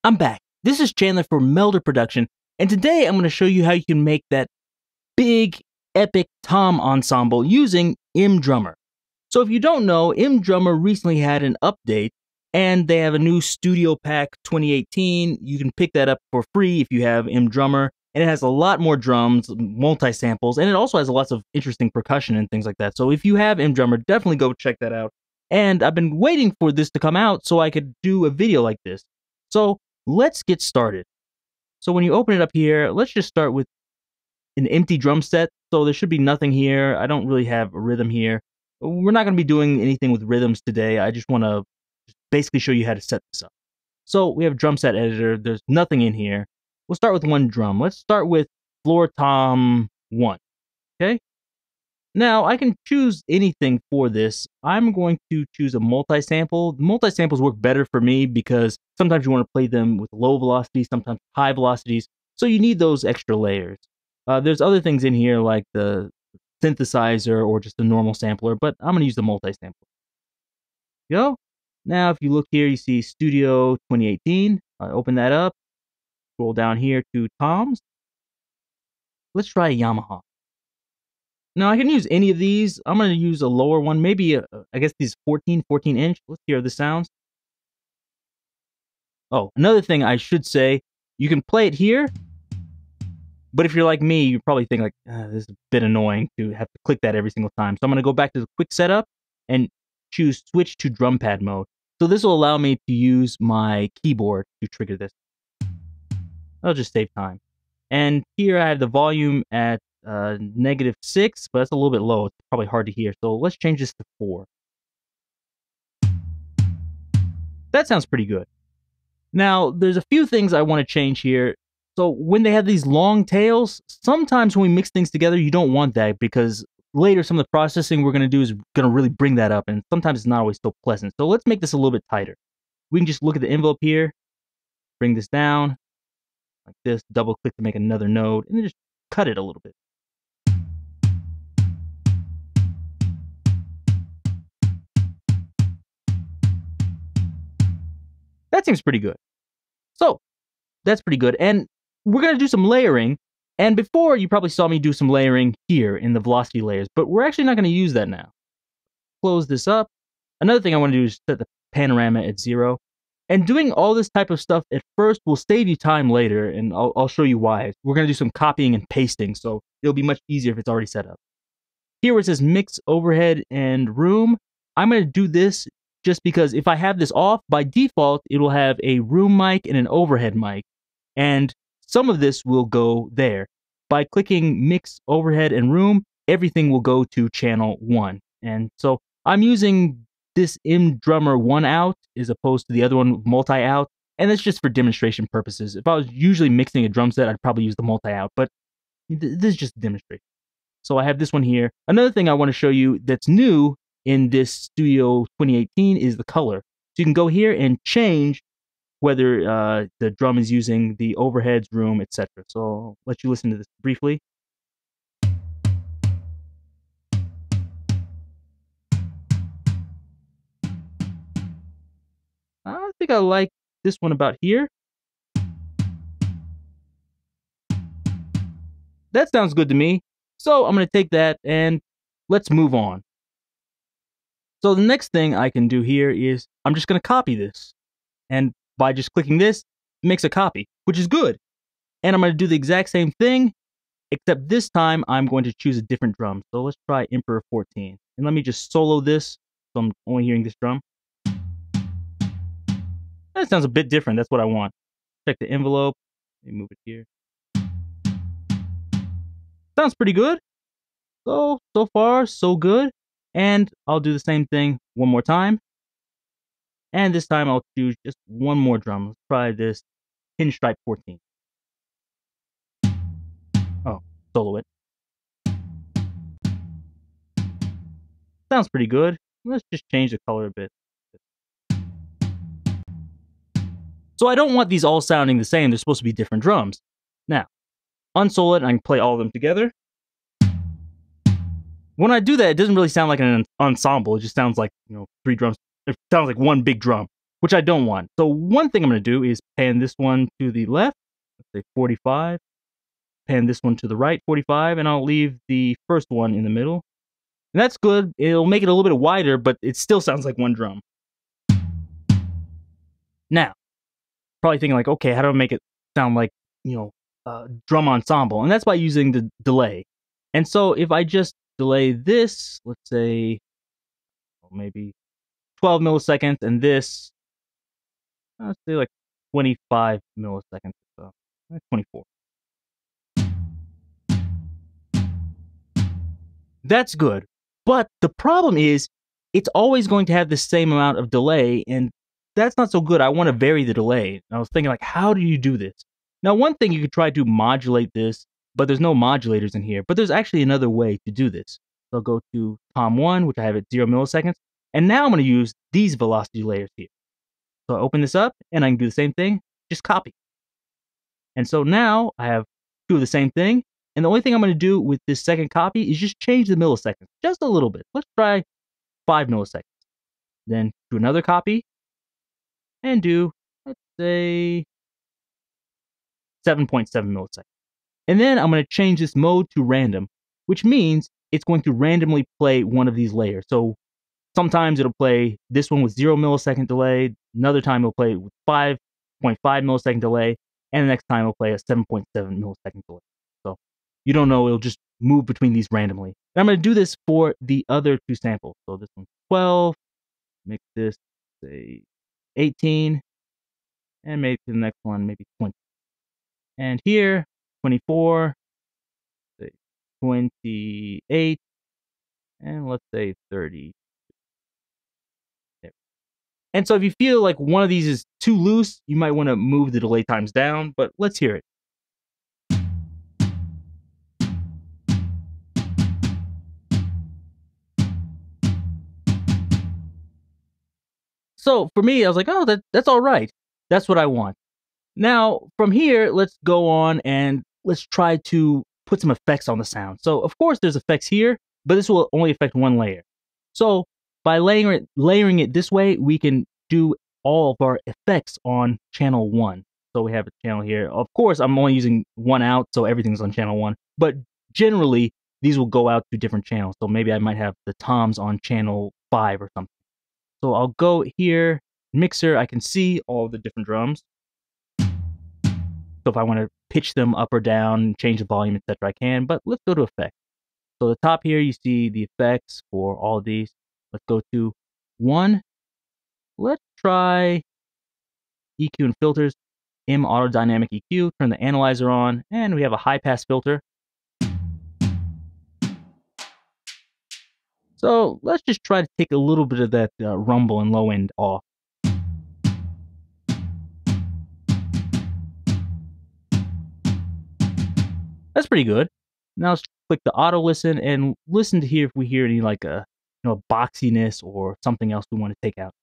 I'm back. This is Chandler for Melder Production, and today I'm going to show you how you can make that big, epic tom ensemble using MDrummer. So if you don't know, MDrummer recently had an update, and they have a new Studio Pack 2018. You can pick that up for free if you have MDrummer, and it has a lot more drums, multi-samples, and it also has lots of interesting percussion and things like that. So if you have MDrummer, definitely go check that out. And I've been waiting for this to come out so I could do a video like this. So let's get started. So when you open it up here, let's just start with an empty drum set. So there should be nothing here. I don't really have a rhythm here. We're not going to be doing anything with rhythms today. I just want to basically show you how to set this up. So we have drum set editor. There's nothing in here. We'll start with one drum. Let's start with floor tom 1. Okay. Now I can choose anything for this. I'm going to choose a multi-sample. Multi-samples work better for me because sometimes you want to play them with low velocities, sometimes high velocities. So you need those extra layers. There's other things in here like the synthesizer or just a normal sampler, but I'm going to use the multi-sampler. Go. Now if you look here, you see Studio 2018. I open that up. Scroll down here to toms. Let's try a Yamaha. Now, I can use any of these. I'm going to use a lower one. Maybe, I guess these 14 inch. Let's hear how this sounds. Oh, another thing I should say, you can play it here. But if you're like me, you probably think like, this is a bit annoying to have to click that every single time. So I'm going to go back to the quick setup and choose switch to drum pad mode. So this will allow me to use my keyboard to trigger this. I'll just save time. And here I have the volume at -6, but that's a little bit low. It's probably hard to hear. So let's change this to 4. That sounds pretty good. Now, there's a few things I want to change here. So when they have these long tails, sometimes when we mix things together, you don't want that because later some of the processing we're going to do is going to really bring that up, and sometimes it's not always so pleasant. So let's make this a little bit tighter. We can just look at the envelope here, bring this down like this, double click to make another node, and then just cut it a little bit. That seems pretty good. So, that's pretty good. And we're going to do some layering. And before, you probably saw me do some layering here in the velocity layers, but we're actually not going to use that now. Close this up. Another thing I want to do is set the panorama at 0. And doing all this type of stuff at first will save you time later, and I'll show you why. We're going to do some copying and pasting, so it'll be much easier if it's already set up. Here where it says mix overhead and room, I'm going to do this just because if I have this off, by default, it will have a room mic and an overhead mic. And some of this will go there. By clicking mix overhead and room, everything will go to channel 1. And so I'm using this MDrummer 1 out as opposed to the other one multi out. And that's just for demonstration purposes. If I was usually mixing a drum set, I'd probably use the multi out, but this is just a demonstration. So I have this one here. Another thing I want to show you that's new in this Studio 2018 is the color. So you can go here and change whether the drum is using the overheads, room, etc. So I'll let you listen to this briefly. I think I like this one about here. That sounds good to me. So I'm going to take that and let's move on. So the next thing I can do here is I'm just going to copy this. And by just clicking this, it makes a copy, which is good. And I'm going to do the exact same thing, except this time I'm going to choose a different drum. So let's try Emperor 14. And let me just solo this, so I'm only hearing this drum. That sounds a bit different. That's what I want. Check the envelope. Let me move it here. Sounds pretty good. So far, so good. And I'll do the same thing one more time. And this time I'll choose just one more drum. Let's try this Pinstripe 14. Oh, solo it. Sounds pretty good. Let's just change the color a bit. So I don't want these all sounding the same. They're supposed to be different drums. Now, unsolo it and I can play all of them together. When I do that, it doesn't really sound like an ensemble. It just sounds like, 3 drums. It sounds like one big drum. which I don't want. So one thing I'm going to do is pan this one to the left, let's say 45, pan this one to the right, 45, and I'll leave the first one in the middle. And that's good. It'll make it a little bit wider, but it still sounds like one drum. Now, probably thinking like, okay, how do I make it sound like, drum ensemble? And that's by using the delay. And so if I just delay this, let's say maybe 12 milliseconds, and this, let's say like 25 milliseconds, so 24. That's good. But the problem is, it's always going to have the same amount of delay, and that's not so good. I want to vary the delay. And I was thinking, like, how do you do this? Now, one thing you could try to modulate this, but there's no modulators in here. But there's actually another way to do this. So I'll go to Tom 1, which I have at 0 milliseconds. And now I'm going to use these velocity layers here. So I open this up, and I can do the same thing, just copy. And so now I have two of the same thing. And the only thing I'm going to do with this second copy is just change the milliseconds, just a little bit. Let's try 5 milliseconds. Then do another copy and do, let's say, 7.7 milliseconds. And then I'm going to change this mode to random, which means it's going to randomly play one of these layers. So sometimes it'll play this one with 0 millisecond delay. Another time it'll play with 5.5 millisecond delay. And the next time it'll play a 7.7 millisecond delay. So you don't know, it'll just move between these randomly. And I'm going to do this for the other two samples. So this one's 12, make this, say, 18, and maybe the next one, maybe 20. And here, 24, say 28, and let's say 30. There. And so if you feel like one of these is too loose, you might want to move the delay times down, but let's hear it. So for me, I was like, oh, that's all right. That's what I want. Now, from here, let's go on and let's try to put some effects on the sound. So, of course, there's effects here, but this will only affect one layer. So, by layering it this way, we can do all of our effects on channel 1. So, we have a channel here. Of course, I'm only using one out, so everything's on channel 1. But generally, these will go out to different channels. So, maybe I might have the toms on channel 5 or something. So, I'll go here, mixer, I can see all the different drums. So if I want to pitch them up or down, change the volume, etc., I can. But let's go to effects. So the top here, you see the effects for all of these. Let's go to 1. Let's try EQ and filters. Auto dynamic EQ. Turn the analyzer on, and we have a high pass filter. So let's just try to take a little bit of that rumble and low end off. That's pretty good. Now let's click the auto listen and listen to hear if we hear any like a boxiness or something else we want to take out.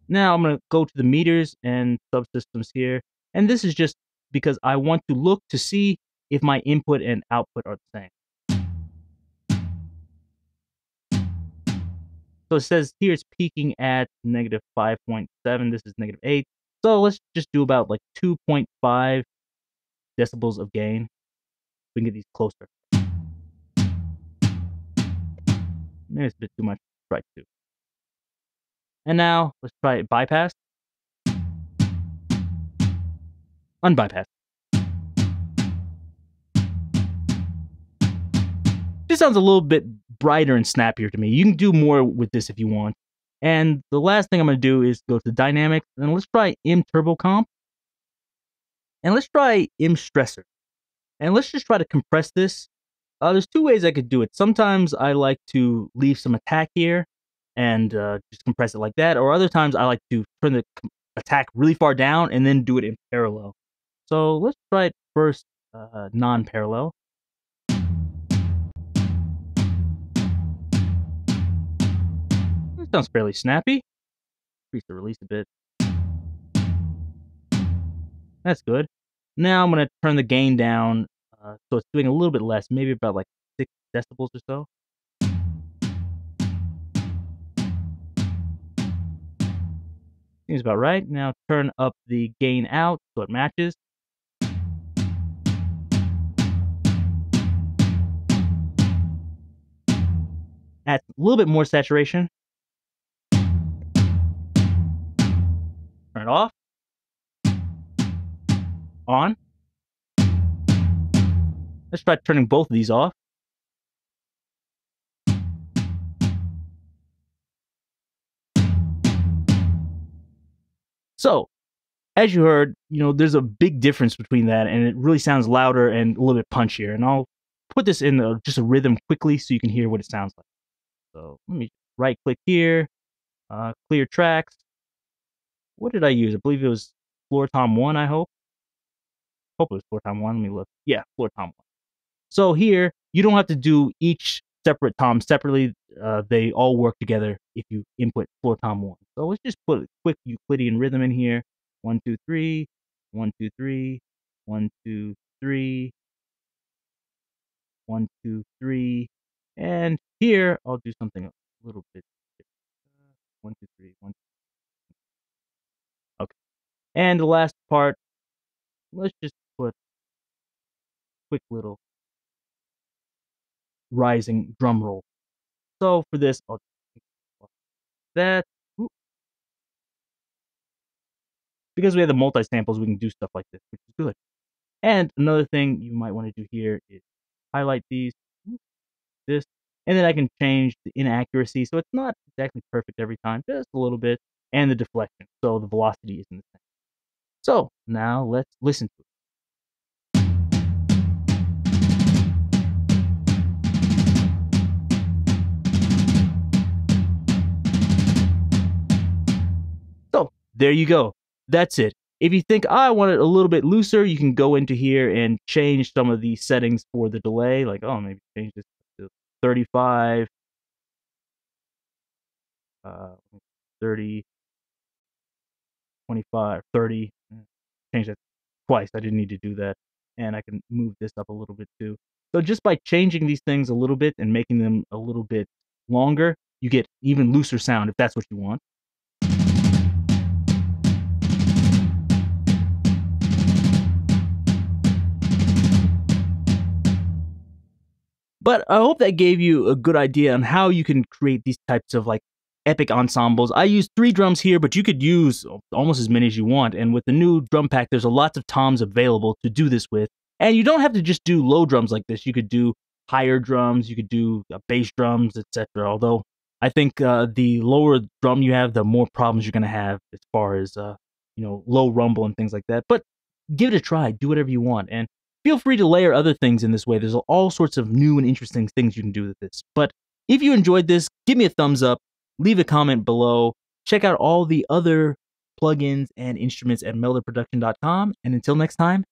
Now I'm going to go to the meters and subsystems here. And this is just because I want to look to see if my input and output are the same. So it says here it's peaking at negative 5.7. This is negative 8. So let's just do about like 2.5 decibels of gain. We can get these closer. Maybe it's a bit too much. Try 2. And now let's try bypass. Unbypass. This sounds a little bit brighter and snappier to me. You can do more with this if you want. And the last thing I'm going to do is go to dynamics, and let's try Turbo Comp. And let's try Stressor. And let's just try to compress this. There's two ways I could do it. Sometimes I like to leave some attack here and just compress it like that. Or other times I like to turn the attack really far down and then do it in parallel. So let's try it first non-parallel. This sounds fairly snappy. Increase the release a bit. That's good. Now I'm going to turn the gain down so it's doing a little bit less, maybe about like 6 decibels or so. Seems about right. Now turn up the gain out so it matches. Add a little bit more saturation. Turn it off. On. Let's try turning both of these off. So, as you heard, there's a big difference between that, and it really sounds louder and a little bit punchier. And I'll put this in just a rhythm quickly so you can hear what it sounds like. So let me right click here, clear tracks. What did I use? I believe it was floor tom 1, I hope. Hope it was floor tom 1. Let me look. Yeah, floor tom 1. So here, you don't have to do each separate tom separately. They all work together if you input floor tom 1. So let's just put a quick Euclidean rhythm in here. 1, 2, 3, 1, 2, 3, 1, 2, 3, 1, 2, 3. And here, I'll do something a little bit different. 1, 2, 3, 1, 2. Okay. And the last part, let's just put a quick little rising drum roll. So for this, I'll do that. Ooh. Because we have the multi-samples, we can do stuff like this, which is good. And another thing you might want to do here is highlight these, this, and then I can change the inaccuracy. So it's not exactly perfect every time, just a little bit, and the deflection. So the velocity isn't the same. So now let's listen to it. So there you go. That's it. If you think I want it a little bit looser, you can go into here and change some of the settings for the delay. Like, maybe change this to 35, 30, 25, 30. Change that twice. I didn't need to do that. And I can move this up a little bit too. So just by changing these things a little bit and making them a little bit longer, you get even looser sound if that's what you want. But I hope that gave you a good idea on how you can create these types of like epic ensembles. I use 3 drums here, but you could use almost as many as you want. And with the new drum pack, there's a lots of toms available to do this with. And you don't have to just do low drums like this. You could do higher drums, you could do bass drums, etc. Although I think the lower drum you have, the more problems you're going to have as far as low rumble and things like that. But give it a try. Do whatever you want. And feel free to layer other things in this way. There's all sorts of new and interesting things you can do with this. But if you enjoyed this, give me a thumbs up, leave a comment below, check out all the other plugins and instruments at melderproduction.com. And until next time,